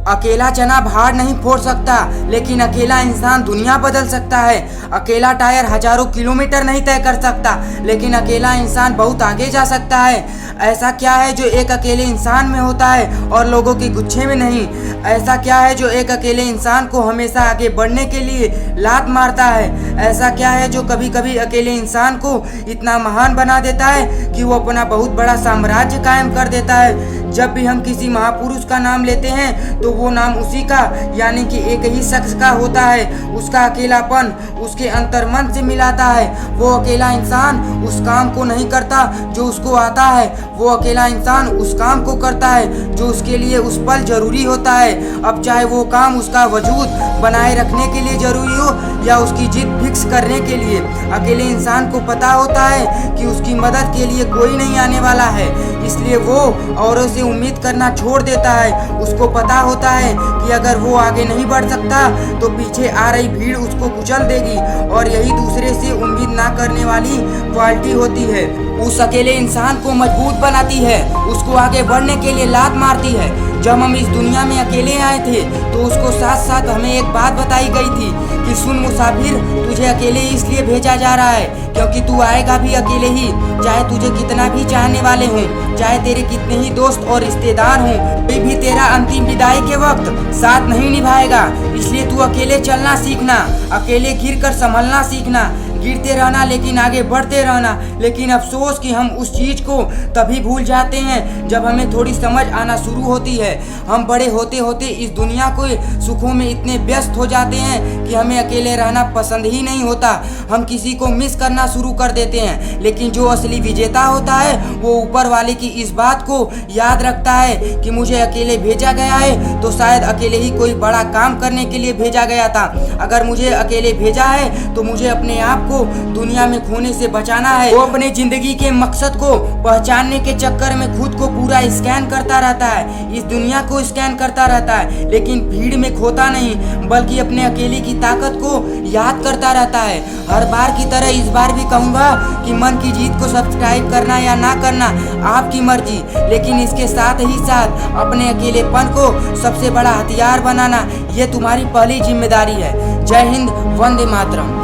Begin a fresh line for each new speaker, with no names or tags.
अकेला चना भार नहीं फोड़ सकता, लेकिन अकेला इंसान दुनिया बदल सकता है। अकेला टायर हजारों किलोमीटर नहीं तय कर सकता, लेकिन अकेला इंसान बहुत आगे जा सकता है। ऐसा क्या है जो एक अकेले इंसान में होता है और लोगों के गुच्छे में नहीं? ऐसा क्या है जो एक अकेले इंसान को हमेशा आगे बढ़ने के लिए लात मारता है? ऐसा क्या है जो कभी कभी अकेले इंसान को इतना महान बना देता है कि वो अपना बहुत बड़ा साम्राज्य कायम कर देता है? जब भी हम किसी महापुरुष का नाम लेते हैं तो वो नाम उसी का यानी कि एक ही शख्स का होता है। उसका अकेलापन उसके अंतर्मन से मिलाता है। वो अकेला इंसान उस काम को नहीं करता जो उसको आता है, वो अकेला इंसान उस काम को करता है जो उसके लिए उस पल जरूरी होता है। अब चाहे वो काम उसका वजूद बनाए रखने के लिए जरूरी हो या उसकी जिद फिक्स करने के लिए। अकेले इंसान को पता होता है कि उसकी मदद के लिए कोई नहीं आने वाला है, इसलिए वो औरों से उम्मीद करना छोड़ देता है। उसको पता होता है कि अगर वो आगे नहीं बढ़ सकता तो पीछे आ रही भीड़ उसको कुचल देगी, और यही दूसरे से उम्मीद ना करने वाली क्वालिटी होती है। उस अकेले इंसान को मजबूत बनाती है, उसको आगे बढ़ने के लिए लात मारती है। जब हम इस दुनिया में अकेले आए थे तो उसको साथ साथ हमें एक बात बताई गई थी कि सुन मुसाफिर, तुझे अकेले इसलिए भेजा जा रहा है क्योंकि तू आएगा भी अकेले ही। चाहे तुझे कितना भी चाहने वाले हों, चाहे तेरे कितने ही दोस्त और रिश्तेदार हों, कोई भी तेरा अंतिम विदाई के वक्त साथ नहीं निभाएगा। इसलिए तू अकेले चलना सीखना, अकेले गिर कर संभलना सीखना, गिरते रहना लेकिन आगे बढ़ते रहना। लेकिन अफसोस कि हम उस चीज़ को तभी भूल जाते हैं जब हमें थोड़ी समझ आना शुरू होती है। हम बड़े होते होते इस दुनिया को सुखों में इतने व्यस्त हो जाते हैं कि हमें अकेले रहना पसंद ही नहीं होता। हम किसी को मिस करना शुरू कर देते हैं, लेकिन जो असली विजेता होता है वो ऊपर वाले की इस बात को याद रखता है कि मुझे अकेले भेजा गया है तो शायद अकेले ही कोई बड़ा काम करने के लिए भेजा गया था। अगर मुझे अकेले भेजा है तो मुझे अपने आप को दुनिया में खोने से बचाना है। वो अपने जिंदगी के मकसद को पहचानने के चक्कर में खुद को पूरा स्कैन करता रहता है, इस दुनिया को स्कैन करता रहता है, लेकिन भीड़ में खोता नहीं बल्कि अपने अकेले की ताकत को याद करता रहता है। हर बार की तरह इस बार भी कहूँगा कि मन की जीत को सब्सक्राइब करना या ना करना आपकी मर्जी, लेकिन इसके साथ ही साथ अपने अकेलेपन को सबसे बड़ा हथियार बनाना ये तुम्हारी पहली जिम्मेदारी है। जय हिंद, वंदे मातरम।